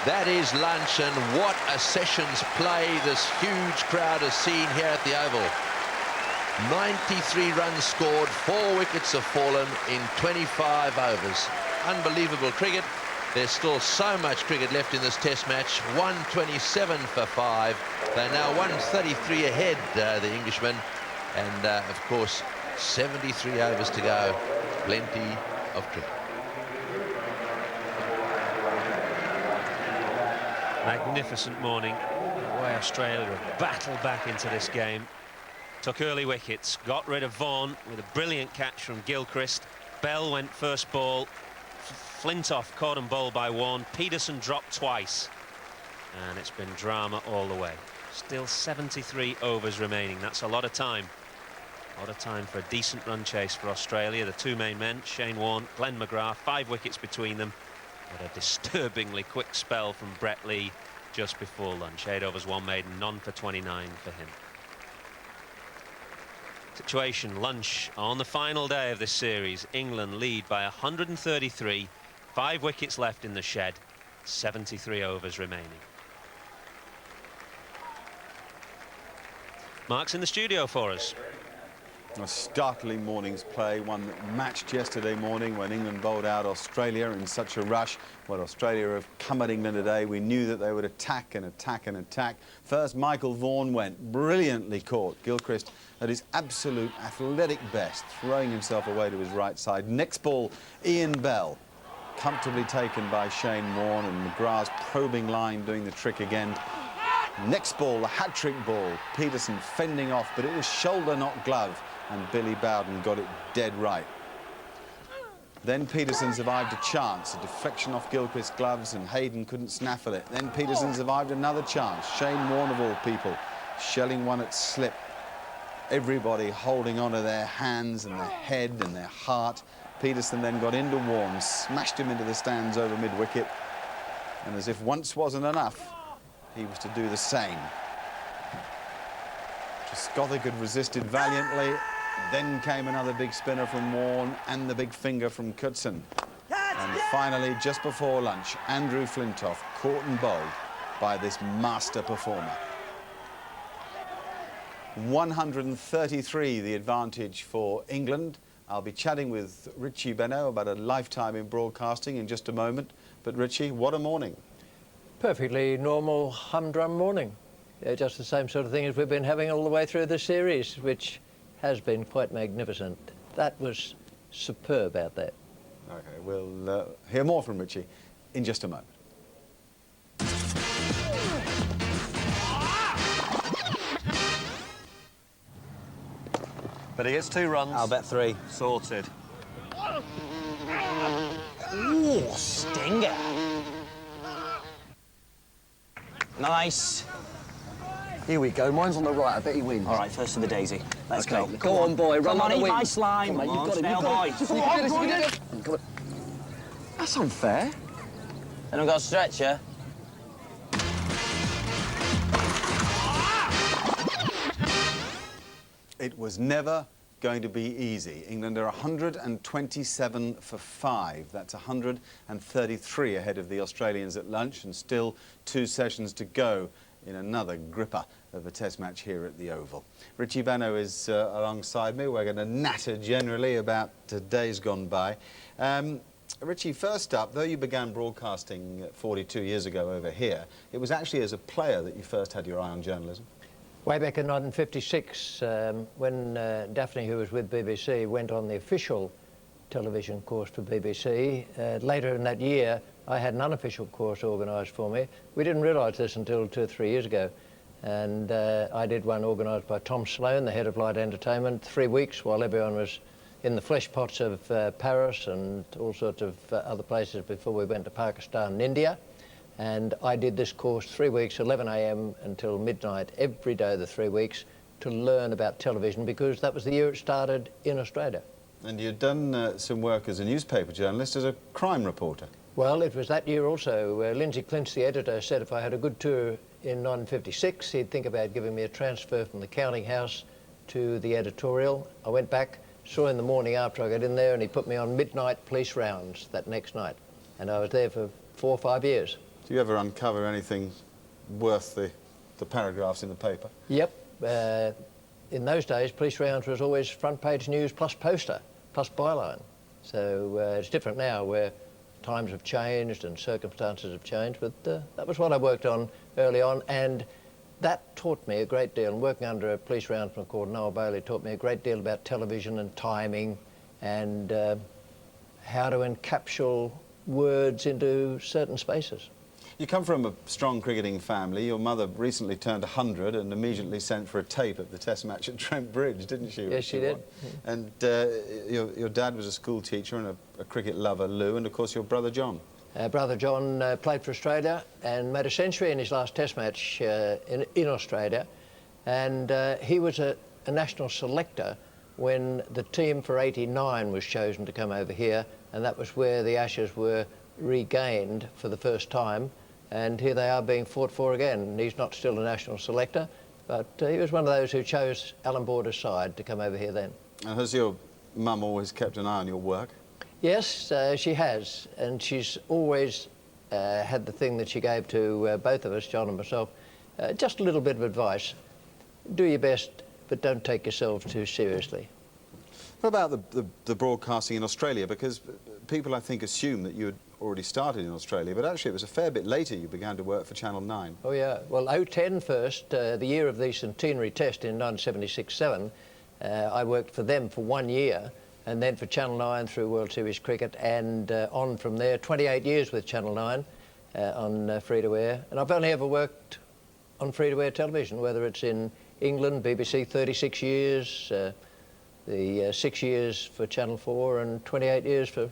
That is lunch, and what a sessions play this huge crowd has seen here at the Oval. 93 runs scored, 4 wickets have fallen in 25 overs. Unbelievable cricket. There's still so much cricket left in this test match. 127 for 5. They're now 133 ahead, the Englishmen. And, of course, 73 overs to go. Plenty of cricket. Magnificent morning. The way Australia have battled back into this game. Took early wickets, got rid of Vaughan with a brilliant catch from Gilchrist. Bell went first ball. Flintoff caught and bowled by Vaughan. Peterson dropped twice. And it's been drama all the way. Still 73 overs remaining. That's a lot of time. A lot of time for a decent run chase for Australia. The two main men, Shane Warne, Glenn McGrath, 5 wickets between them. But a disturbingly quick spell from Brett Lee just before lunch. 8 overs, 1 maiden, none for 29 for him. Situation, lunch on the final day of this series. England lead by 133. 5 wickets left in the shed. 73 overs remaining. Mark's in the studio for us. A startling morning's play, one that matched yesterday morning when England bowled out Australia in such a rush. Well, Australia have come at England today. We knew that they would attack and attack and attack. First, Michael Vaughan went, brilliantly caught. Gilchrist at his absolute athletic best, throwing himself away to his right side. Next ball, Ian Bell, comfortably taken by Shane Warne, and McGrath's probing line doing the trick again. Next ball, the hat-trick ball. Peterson fending off, but it was shoulder, not glove. And Billy Bowden got it dead right. Then Peterson survived a chance, a deflection off Gilchrist's gloves, and Hayden couldn't snaffle it. Then Peterson survived another chance. Shane Warne, of all people, shelling one at slip. Everybody holding onto their hands and their head and their heart. Peterson then got into Warne, smashed him into the stands over mid-wicket. And as if once wasn't enough, he was to do the same. Trescothick had resisted valiantly. Then came another big spinner from Warne and the big finger from Coetzer. And finally, just before lunch, Andrew Flintoff caught and bowled by this master performer. 133 the advantage for England. I'll be chatting with Richie Benaud about a lifetime in broadcasting in just a moment. But Richie, what a morning. Perfectly normal humdrum morning. Just the same sort of thing as we've been having all the way through the series, which has been quite magnificent. That was superb out there. OK, we'll hear more from Richie in just a moment. But he gets 2 runs. I'll bet 3. Sorted. Ooh, stinger. Nice. Here we go. Mine's on the right. I bet he wins. All right, first to the daisy. Let's go. go. Go on, boy. Run Come on, the eat wing. my slime. Come on, Come on, you've got it. snail You've got it. boy. Come on. That's unfair. Then I've got a stretcher. It was never going to be easy. England are 127 for 5. That's 133 ahead of the Australians at lunch, and still 2 sessions to go in another gripper of a test match here at the Oval. Richie Benaud is alongside me. We're going to natter generally about days gone by. Richie, first up, though you began broadcasting 42 years ago over here, it was actually as a player that you first had your eye on journalism. Way back in 1956, when Daphne, who was with BBC, went on the official television course for BBC. Later in that year, I had an unofficial course organised for me. We didn't realise this until 2 or 3 years ago. And I did one organised by Tom Sloan, the head of Light Entertainment, 3 weeks while everyone was in the flesh pots of Paris and all sorts of other places before we went to Pakistan and India. And I did this course 3 weeks, 11 a.m. until midnight, every day of the 3 weeks, to learn about television, because that was the year it started in Australia. And you'd done some work as a newspaper journalist, as a crime reporter. Well, it was that year also where Lindsay Clinch, the editor, said if I had a good tour in 1956, he'd think about giving me a transfer from the counting house to the editorial. I went back, saw in the morning after I got in there, and he put me on midnight police rounds that next night. And I was there for 4 or 5 years. Do you ever uncover anything worth the paragraphs in the paper? Yep. In those days, police rounds was always front page news plus poster, plus byline. So it's different now where times have changed and circumstances have changed, but that was what I worked on early on, and that taught me a great deal. And working under a police roundsman called Noel Bailey taught me a great deal about television and timing and how to encapsulate words into certain spaces. You come from a strong cricketing family. Your mother recently turned 100 and immediately sent for a tape at the Test match at Trent Bridge, didn't she? Yes, she did. And your dad was a school teacher and a cricket lover, Lou, and of course your brother John. Brother John played for Australia and made a century in his last Test match in Australia, and he was a national selector when the team for '89 was chosen to come over here, and that was where the Ashes were regained for the first time. And here they are being fought for again. And he's not still a national selector, but he was one of those who chose Alan Border's side to come over here then. And has your mum always kept an eye on your work? Yes, she has, and she's always had the thing that she gave to both of us, John and myself, just a little bit of advice. Do your best, but don't take yourself too seriously. What about the broadcasting in Australia? Because people, I think, assume that you had already started in Australia, but actually it was a fair bit later you began to work for Channel 9. Oh, yeah. Well, 2010 first, the year of the centenary test in 1976-7, I worked for them for 1 year, and then for Channel 9 through World Series cricket, and on from there, 28 years with Channel 9 on free-to-air. And I've only ever worked on free-to-air television, whether it's in England, BBC 36 years, the 6 years for Channel 4 and 28 years for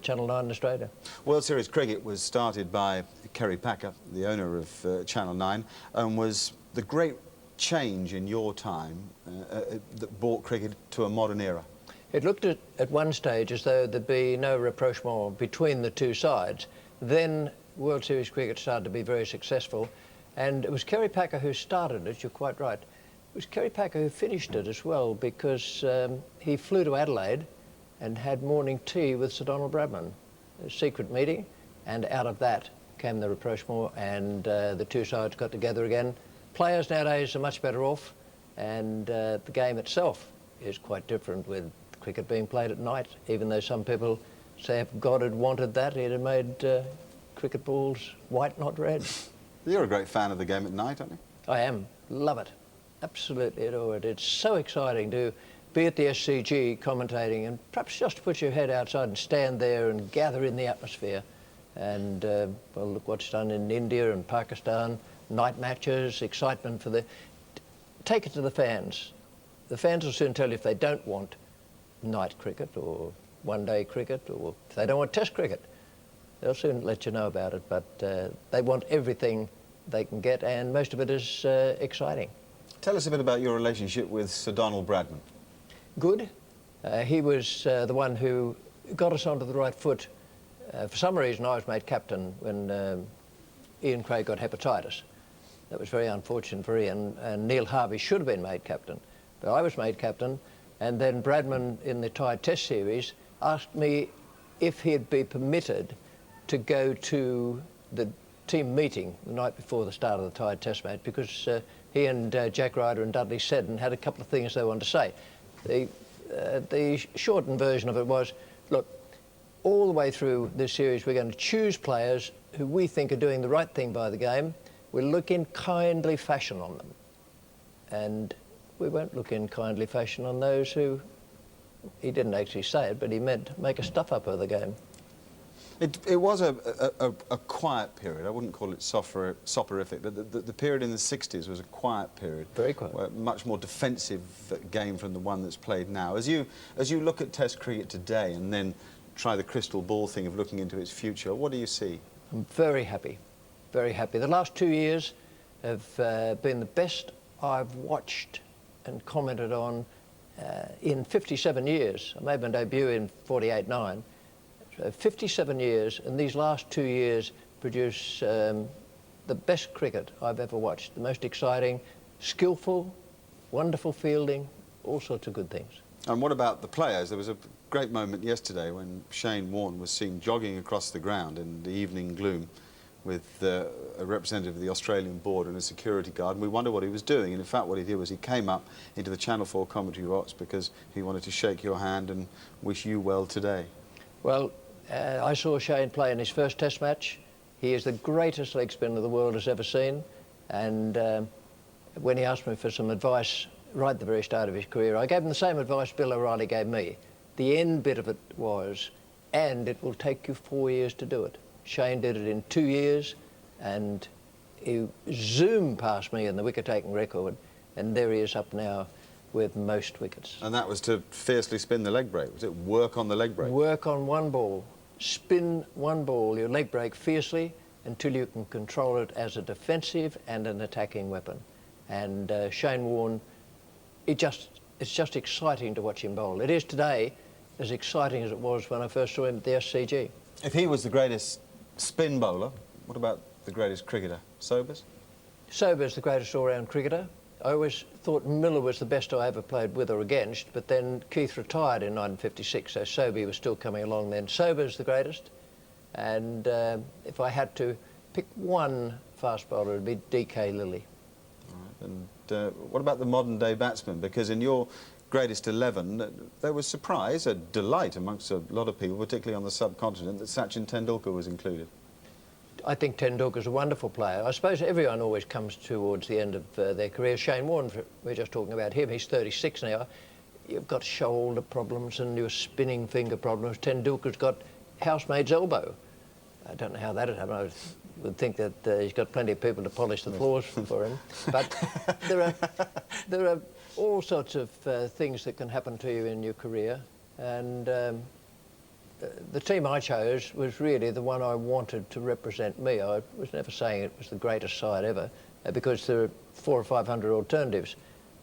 Channel 9 in Australia. World Series cricket was started by Kerry Packer, the owner of Channel 9, and was the great change in your time that brought cricket to a modern era. It looked at one stage as though there'd be no rapprochement between the two sides. Then World Series cricket started to be very successful, and it was Kerry Packer who started it, you're quite right. It was Kerry Packer who finished it as well, because he flew to Adelaide and had morning tea with Sir Donald Bradman, a secret meeting, and out of that came the rapprochement, and the two sides got together again. Players nowadays are much better off, and the game itself is quite different with cricket being played at night, even though some people say if God had wanted that, he'd have made cricket balls white, not red. You're a great fan of the game at night, aren't you? I am. Love it. Absolutely adore it. It's so exciting to be at the SCG commentating and perhaps just put your head outside and stand there and gather in the atmosphere. And, well, look what's done in India and Pakistan, night matches, excitement for the... Take it to the fans. The fans will soon tell you if they don't want night cricket or one-day cricket, or if they don't want Test cricket. They'll soon let you know about it, but they want everything they can get, and most of it is exciting. Tell us a bit about your relationship with Sir Donald Bradman. Good. He was the one who got us onto the right foot. For some reason, I was made captain when Ian Craig got hepatitis. That was very unfortunate for Ian, and Neil Harvey should have been made captain. But I was made captain, and then Bradman, in the Tide Test series, asked me if he'd be permitted to go to the team meeting the night before the start of the Tide Test match, because he and Jack Ryder and Dudley Seddon had a couple of things they wanted to say. The shortened version of it was, look, all the way through this series we're going to choose players who we think are doing the right thing by the game. We'll look in kindly fashion on them. And we won't look in kindly fashion on those who, he didn't actually say it, but he meant make a stuff-up of the game. It was a quiet period. I wouldn't call it soporific, but the period in the 60s was a quiet period. Very quiet. A much more defensive game from the one that's played now. As you look at Test cricket today and then try the crystal ball thing of looking into its future, what do you see? I'm very happy, very happy. The last 2 years have been the best I've watched and commented on in 57 years. I made my debut in 48-9. 57 years, and these last 2 years produce the best cricket I've ever watched. The most exciting, skillful, wonderful fielding, all sorts of good things. And what about the players? There was a great moment yesterday when Shane Warne was seen jogging across the ground in the evening gloom with a representative of the Australian board and a security guard, and we wondered what he was doing. And in fact, what he did was he came up into the Channel 4 commentary box because he wanted to shake your hand and wish you well today. Well, I saw Shane play in his first Test match. He is the greatest leg spinner the world has ever seen, and when he asked me for some advice right at the very start of his career, I gave him the same advice Bill O'Reilly gave me. The end bit of it was, and it will take you 4 years to do it. Shane did it in 2 years, and he zoomed past me in the wicket-taking record, and there he is up now with most wickets. And that was to fiercely spin the leg break, was it? Work on the leg break? Work on one ball. Spin one ball, your leg break fiercely, until you can control it as a defensive and an attacking weapon. And Shane Warne, it's just exciting to watch him bowl. It is today as exciting as it was when I first saw him at the SCG. If he was the greatest spin bowler, what about the greatest cricketer? Sobers? Sobers, the greatest all-round cricketer. I always thought Miller was the best I ever played with or against, but then Keith retired in 1956, so Sobey was still coming along then. Sobers, the greatest. And if I had to pick one fast bowler, it would be D.K. Lilly. And what about the modern-day batsmen? Because in your greatest 11, there was surprise, a delight amongst a lot of people, particularly on the subcontinent, that Sachin Tendulkar was included. I think Tendulkar's a wonderful player. I suppose everyone always comes towards the end of their career. Shane Warne, we're just talking about him, he's 36 now. You've got shoulder problems and your spinning finger problems. Tendulkar's got housemaid's elbow. I don't know how that had happened. I would think that he's got plenty of people to polish the floors for him. But there are all sorts of things that can happen to you in your career, and the team I chose was really the one I wanted to represent me. I was never saying it was the greatest side ever, because there are 400 or 500 alternatives,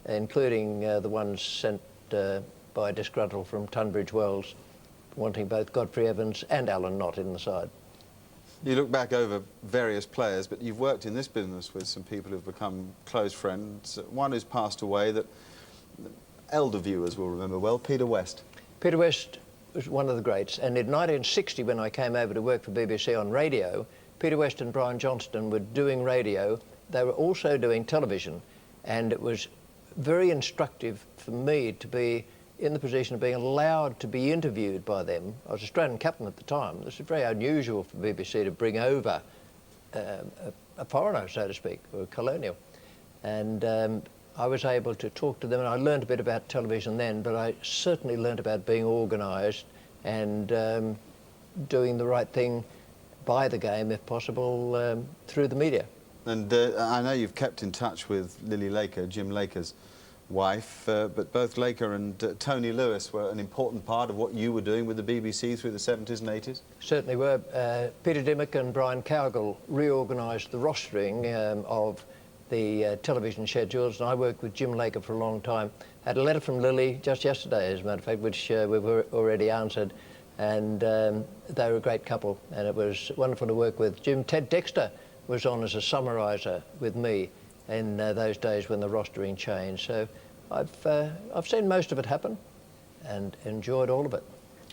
including the ones sent by disgruntled from Tunbridge Wells, wanting both Godfrey Evans and Alan Knott in the side. You look back over various players, but you've worked in this business with some people who've become close friends. One who's passed away that elder viewers will remember well, Peter West. Peter West was one of the greats, and in 1960, when I came over to work for BBC on radio, Peter West and Brian Johnston were doing radio. They were also doing television, and it was very instructive for me to be in the position of being allowed to be interviewed by them. I was Australian captain at the time. This is very unusual for BBC to bring over a foreigner, so to speak, or a colonial. And I was able to talk to them, and I learned a bit about television then, but I certainly learned about being organised and doing the right thing by the game, if possible, through the media. And I know you've kept in touch with Lily Laker, Jim Laker's wife, but both Laker and Tony Lewis were an important part of what you were doing with the BBC through the 70s and 80s? Certainly were. Peter Dimmock and Brian Cowgill reorganised the rostering of the television schedules, and I worked with Jim Laker for a long time. Had a letter from Lily just yesterday, as a matter of fact, which we've already answered, and they were a great couple, and it was wonderful to work with Jim. Ted Dexter was on as a summariser with me in those days when the rostering changed. So I've seen most of it happen and enjoyed all of it.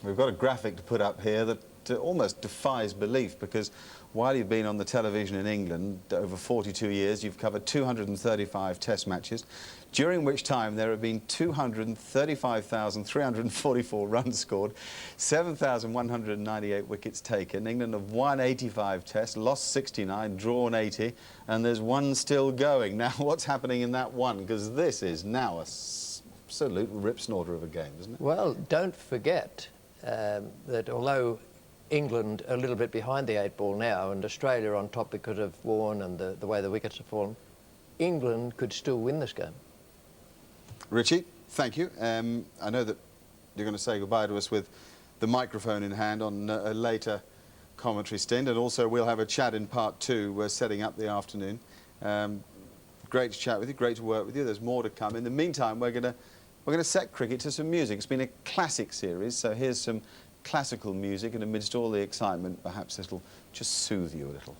We've got a graphic to put up here that almost defies belief, because while you've been on the television in England over 42 years, you've covered 235 test matches, during which time there have been 235,344 runs scored, 7,198 wickets taken. England have won 85 tests, lost 69, drawn 80, and there's one still going. Now, what's happening in that one? Because this is now a absolute rip-snorter of a game, isn't it? Well, don't forget that although England a little bit behind the 8 ball now, and Australia on top because of Warne and the way the wickets have fallen, England could still win this game. Richie, thank you. I know that you're going to say goodbye to us with the microphone in hand on a later commentary stint, and also we'll have a chat in part 2. We're setting up the afternoon. Great to chat with you, great to work with you. There's more to come. In the meantime, we're going to set cricket to some music. It's been a classic series, so here's some classical music, and amidst all the excitement, perhaps it'll just soothe you a little.